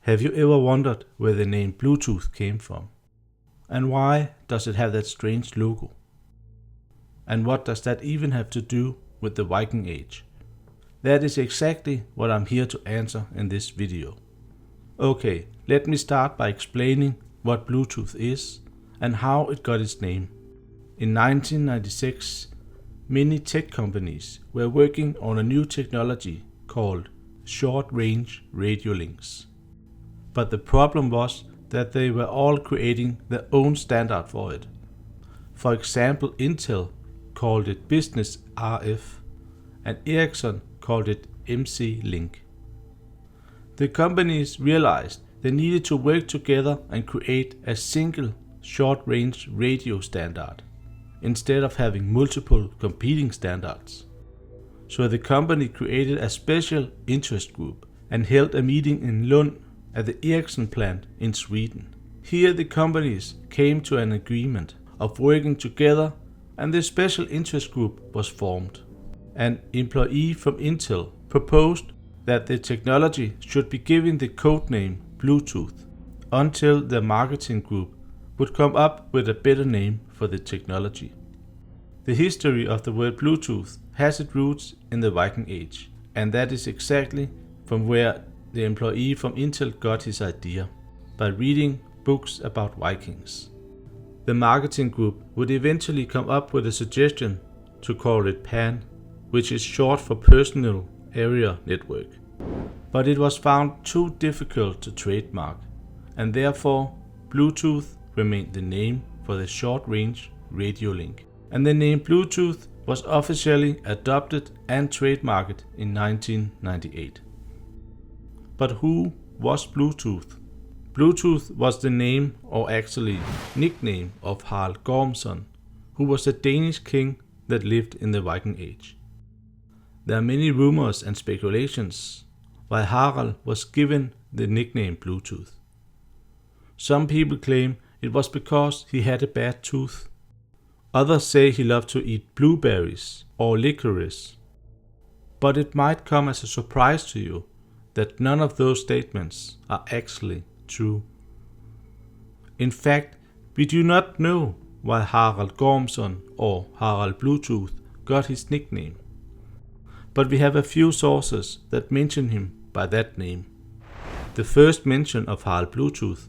Have you ever wondered where the name Bluetooth came from? And why does it have that strange logo? And what does that even have to do with the Viking Age? That is exactly what I'm here to answer in this video. Okay, let me start by explaining what Bluetooth is and how it got its name. In 1996, many tech companies were working on a new technology called short-range radio links. But the problem was that they were all creating their own standard for it. For example, Intel called it Business RF and Ericsson called it MC Link. The companies realized they needed to work together and create a single short-range radio standard instead of having multiple competing standards. So the company created a special interest group and held a meeting in Lund at the Ericsson plant in Sweden. Here the companies came to an agreement of working together and the special interest group was formed. An employee from Intel proposed that the technology should be given the codename Bluetooth until the marketing group would come up with a better name for the technology. The history of the word Bluetooth has its roots in the Viking Age, and that is exactly from where the employee from Intel got his idea, by reading books about Vikings. The marketing group would eventually come up with a suggestion to call it PAN, which is short for Personal Area Network. But it was found too difficult to trademark, and therefore Bluetooth remained the name for the short-range radio link. And the name Bluetooth was officially adopted and trademarked in 1998. But who was Bluetooth? Bluetooth was the name, or actually nickname, of Harald Gormsson, who was a Danish king that lived in the Viking Age. There are many rumors and speculations why Harald was given the nickname Bluetooth. Some people claim it was because he had a bad tooth. Others say he loved to eat blueberries or licorice. But it might come as a surprise to you that none of those statements are actually true. In fact, we do not know why Harald Gormsson or Harald Bluetooth got his nickname. But we have a few sources that mention him by that name. The first mention of Harald Bluetooth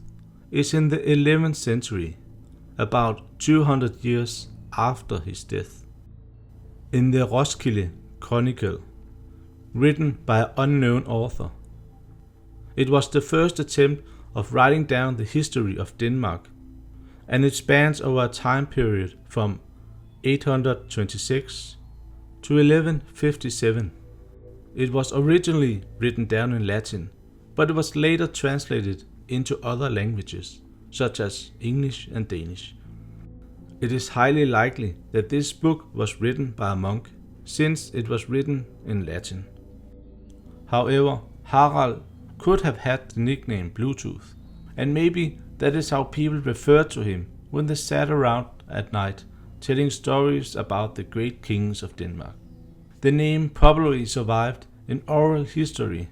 is in the 11th century, about 200 years after his death. In the Roskilde Chronicle, written by an unknown author. It was the first attempt of writing down the history of Denmark, and it spans over a time period from 826 to 1157. It was originally written down in Latin, but it was later translated into other languages, such as English and Danish. It is highly likely that this book was written by a monk, since it was written in Latin. However, Harald could have had the nickname Bluetooth, and maybe that is how people referred to him when they sat around at night telling stories about the great kings of Denmark. The name probably survived in oral history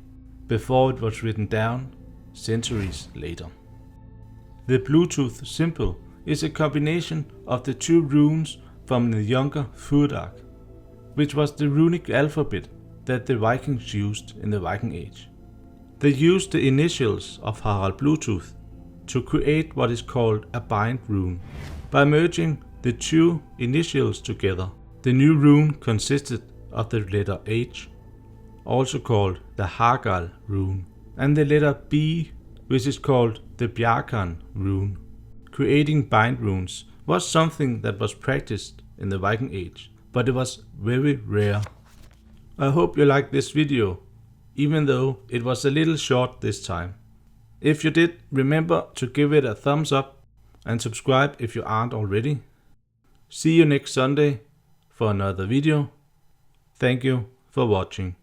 before it was written down centuries later. The Bluetooth symbol is a combination of the two runes from the Younger Fudark, which was the runic alphabet that the Vikings used in the Viking Age. They used the initials of Harald Bluetooth to create what is called a bind rune. By merging the two initials together, the new rune consisted of the letter H, also called the Hagal rune, and the letter B, which is called the Bjarkan rune. Creating bind runes was something that was practiced in the Viking Age, but it was very rare. I hope you liked this video, even though it was a little short this time. If you did, remember to give it a thumbs up and subscribe if you aren't already. See you next Sunday for another video. Thank you for watching.